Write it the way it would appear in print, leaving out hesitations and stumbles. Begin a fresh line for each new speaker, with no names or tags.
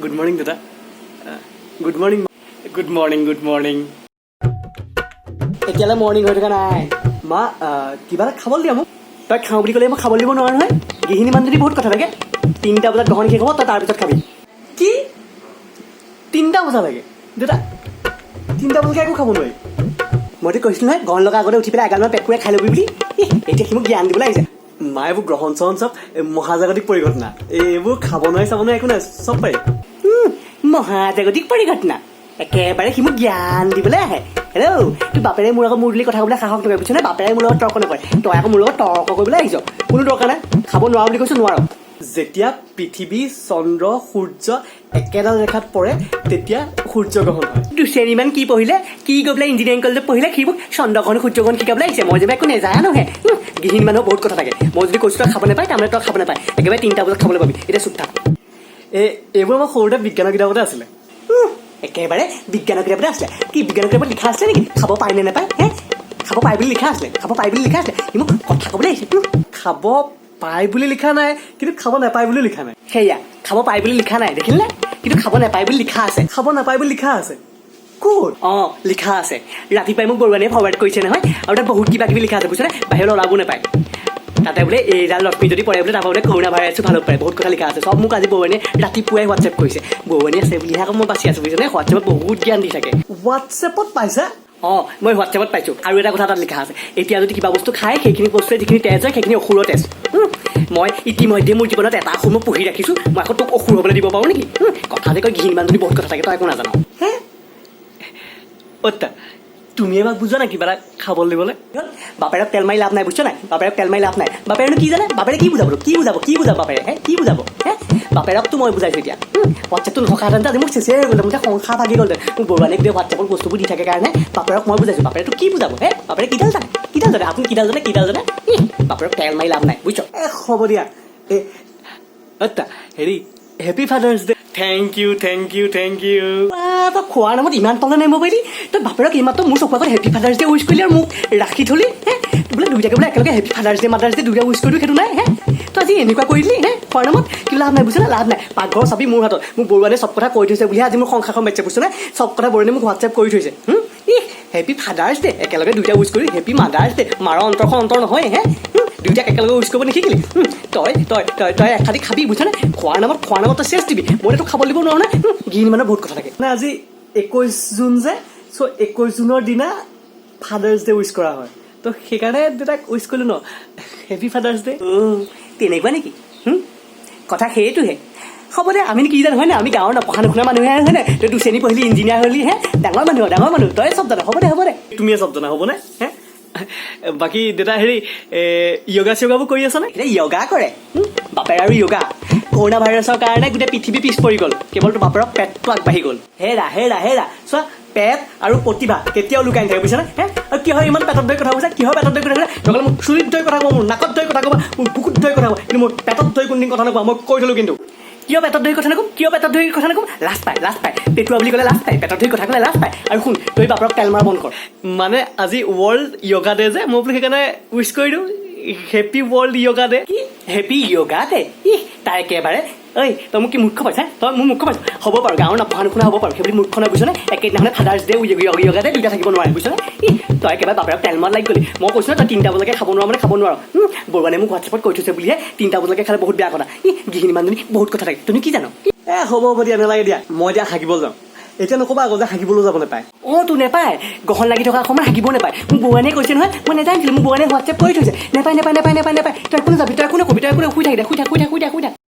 good morning দাদা good morning good morning good morning এতিয়ালৈ morning হৈ থকা নাই মা কিবা এটা খাবলৈ দিয়া মোক তই খাওঁ বুলি ক'লে মই খাবলৈ দিব নোৱাৰো নহয় গৃহিণী মানুহজনী বহুত কথা থাকে 3টা বজাত গহনি শেষ হ'ব তই তাৰপিছত খাবি কি 3টা বজা লাগে দাদা 3টা বজালৈকে একো খাব নোৱাৰি মইতো কৈছিলোঁ নহয় গৰম লগা আগতে উঠি পেলাই এগালমান পেট পুৰাই খাই ল'বি বুলি এতিয়া সি মোক জ্ঞান দিবলৈ আহিছে মা এইবোৰ গ্ৰহণ চহন চব মহাজাগতিক পৰিঘটনা এইবোৰ খাব নোৱাৰি চাব নোৱাৰি একো নাই চব পাৰি মহাজাগতিক পৰিঘটনা একেবাৰে সি মোক জ্ঞান দিবলৈ আহে হেল্ল' তোৰ বাপেৰে মোৰ লগত মূৰ দিলি কথা ক'বলৈ সাহস নকৰে বুজিছ নে বাপেৰে মোৰ লগত তৰ্ক নকৰে তই আকৌ মোৰ লগত তৰ্ক কৰিবলৈ আহিছ কোনো দৰকাৰ নাই খাব নোৱাৰো বুলি কৈছোঁ নোৱাৰো যেতিয়া পৃথিৱী চন্দ্ৰ সূৰ্য একেডাল ৰেখাত পৰে তেতিয়া সূৰ্যগ্ৰহণ হয় 2 শ্ৰেণীমান কি পঢ়িলে কি গৈ পেলাই ইঞ্জিনিয়াৰিং কলেজত পঢ়িলে সি মোক চন্দ্ৰগ্ৰহণ সূৰ্যগ্ৰহণ শিকাবলৈ আহিছে মই যেনিবা একো নেজানোহে গৃহিণী মানুহৰ বহুত কথা থাকে মই যদি কৈছোঁ তই খাব নাপায় তাৰমানে তই খাব নাপায় একেবাৰে 3টা বজাত খাবলৈ পাবি এতিয়া চুপ থাক এইবোৰ আমাৰ সৰুতে বিজ্ঞানৰ কিতাপতে আছিলে একেবাৰে বিজ্ঞানৰ কিতাপতে আছিলে কি বিজ্ঞানৰ কিতাপত লিখা আছিলে নেকি খাব পায় নে নাপায় খাব পায় বুলি লিখা আছিলে খাব পায় বুলি লিখা আছিলে সি মোক কথা ক'বলৈ আহিছে খাব পায় বুলি লিখা নাই কিন্তু খাব নাপায় বুলি লিখা নাই সেয়া খাব পায় বুলি লিখা নাই দেখিলে কিন্তু খাব নাপায় বুলি লিখা আছে খাব নাপায় বুলি লিখা আছে ক'ত লিখা আছে ৰাতিপুৱাই মোক বৰুৱানীয়ে ফৰৱাৰ্ড কৰিছে নহয় আৰু তাত বহুত কিবা কিবি লিখা আছে বুজিছনে বাহিৰলৈ ওলাব নাপায় তাতে বোলে এইডাল লক্ষ্মী যদি পৰে বোলে তাৰপৰা বোলে কৰোণা ভাইৰাছটো ভাল হ'ব পাৰে বহুত কথা লিখা আছে চব মোক আজি বৰুৱানীয়ে ৰাতিপুৱাই হোৱাটছএপ কৰিছে বৰুৱানী আছে বুলিহে আকৌ মই বাচি আছোঁ বুজিছনে হোৱাটছএপত বহুত জ্ঞান দি থাকে হোৱাটছএপত পাইছা মই হোৱাটছএপত পাইছোঁ আৰু এটা কথা তাত লিখা আছে এতিয়া যদি কিবা বস্তু খায় সেইখিনি বস্তুৱে যিখিনি তেজ হয় সেইখিনি অসুৰৰ তেজ মই ইতিমধ্যে মোৰ জীৱনত এটা অসুৰ মই পঢ়ি ৰাখিছোঁ মই আকৌ তোক অসুৰ হ'বলৈ দিব পাৰোঁ নেকি কথা যে কয় গৃহিণী মানুহজনী বহুত কথা থাকে তই একো নাজানো হে তুমি এবাৰ বুজা নাই কিবা এটা খাবলৈ দিবলৈ বাপেৰক তেল মাৰি লাভ নাই বুজিছ নাই বাপেৰক তেল মাৰি লাভ নাই বাপেৰেনো কি জানে বাপেৰে কি বুজাব বাপেৰে কি বুজাব বাপেৰকতো মই বুজাইছোঁ এতিয়া হোৱাটছএপটো নথকাহেঁতেন আজি মোক চেচে হৈ গ'ল মোৰ সংসাৰ ভাগি গ'ল মোক বৰুৱানীক গোটেই হোৱাটছএপত বস্তুবোৰ দি থাকে কাৰণে বাপেৰক মই বুজাইছোঁ বাপেৰেতো কি বুজাব বাপেৰে কিডাল জানে আপুনি কিডাল জানে বাপেৰক তেল মাৰি লাভ নাই বুজিছ হ'ব দিয়া হেৰি happy Father's Day thank you তই খোৱাৰ নামত ইমান তলে নামিব পাৰিলি তই বাপেৰক এইমাত্ৰ মোৰ চকুৰ আগত হেপী ফাদাৰ্ছ ডে উইচ কৰিলি আৰু মোক ৰাখি থলি বোলে দুইটাকে বোলে একেলগে happy Father's day mothers day দুইটা উইচ কৰিলোঁ সেইটো নাই তই আজি এনেকুৱা কৰিলি খোৱাৰ নামত কি লাভ নাই বুজিছ লাভ নাই পাকঘৰ চাবি মোৰ হাতত মোক বৰুৱানীয়ে চব কথা কৈ থৈছে বুলিহে আজি মোৰ সংসাৰখন বেচে বুজিছ নে চব কথা বৰুৱানীয়ে মোক হোৱাটছএপ কৰি থৈছে হেপী ফাদাৰ্ছ ডে একেলগে দুইটা উইচ কৰি হেপী মাদাৰ্ছ ডে মাৰৰ অন্তৰখন অন্তৰ নহয় দুইটাক একেলগে উইচ কৰিব নিশিকিলি তই এখাদি খাবি বুজিছনে খোৱাৰ নামত তই চেচ দিবি মই এইটো খাব দিব নোৱাৰো নে গৃহিণী মানুহৰ বহুত কথা থাকে মানে আজি 21 জুন যে চ' 21 জুনৰ দিনা ফাদাৰ্ছ ডে উইচ কৰা হয় তো সেইকাৰণে দেউতাক উইচ কৰিলোঁ ন হেপী ফাদাৰ্ছ ডে তেনেকুৱা নেকি কথা সেইটোহে হ'ব দে আমি কি জানো হয় নাই আমি গাঁৱৰ নপঢ়া নুশুনা মানুহে হয় নাই তই 2 শ্ৰেণী পঢ়িলি ইঞ্জিনিয়াৰ হ'লি ডাঙৰ মানুহ তই চব জানা হ'ব দে তুমিয়ে চব জানা হ'বনে বাকী দেউতা হেৰি য়োগা চিয়গাবোৰ কৰি আছ নে য়োগা কৰে বাপেৰ আৰু য়োগা কৰোণা ভাইৰাছৰ কাৰণে গোটেই পৃথিৱী পিছ পৰি গ'ল কেৱল তোৰ বাপেৰৰ পেটটো আগবাঢ়ি গ'ল হেৰা চোৱা পেট আৰু প্ৰতিভা কেতিয়াও লুকাই নাথাকে বুজিছানে আৰু কি হয় ইমান পেটত ধৰি কথা কৈছা কিহৰ পেটত ধৰি কথা কৈছা তই মোক চুলিত ধৰি কথা ক'ব মোৰ নাকত ধৰি কথা ক'বা মোৰ বুকুত ধৰি কথা ক'ব কিন্তু মোৰ পেটত ধৰি কোনদিন কথা নক'বা মই কৈ থলোঁ কিন্তু কিয় পেটত ধৰি কথা নক'ম লাজ পায় পেটুৱা বুলি ক'লে লাজ পায় পেটত ধৰি কথা ক'লে লাজ পায় আৰু শুন তই বাপেৰক তেল মাৰা বন্ধ কৰ মানে আজি ৱৰ্ল্ড য়োগা ডে যে মই বোলো সেইকাৰণে উইচ কৰি দিওঁ happy world yoga day happy yoga day তাই একেবাৰে ঐ তই মোক কি মূৰ্খ পাইছা তই মোৰ মূৰ্খ পাইছ হ'ব বাৰু গাঁৱৰ নপঢ়া নুশুনা হ'ব পাৰোঁ সেইবুলি মূৰ্খ নহয় বুজিছনে একেদিনাখনে ফাদাৰ্ছ ডে য়োগা ডে দুইটা থাকিব নোৱাৰে বুজিছনে তই একেবাৰে বাপেৰক তেল মাৰ লাগি গ'লি মই কৈছোঁ তই 3টা বজালৈকে খাব নোৱাৰো মানে খাব নোৱাৰো বৰুৱানীয়ে মোক হোৱাটছএপত কৈ থৈছে বুলিহে 3টা বজালৈকে খালে বহুত বেয়া কথা গৃহিণী মানুহজনী বহুত কথা থাকে তুমি কি জানো হ'ব দিয়া নালাগে দিয়া মই এতিয়া হাগিব যাওঁ এতিয়া নক'বা আকৌ যে হাগিবলৈ যাব নাপায় তোৰ নেপায় গ্ৰহণ লাগি থকা সময়ত হাগিব নাপায় মোক বৰুৱানীয়ে কৈছে নহয় মই নেজানিছিলোঁ মোক বৰুৱানীয়ে হোৱাটছএপ কৰি থৈছে নেপায় তই একো নাযাবি তই একো নকবি তই একো শুই থাক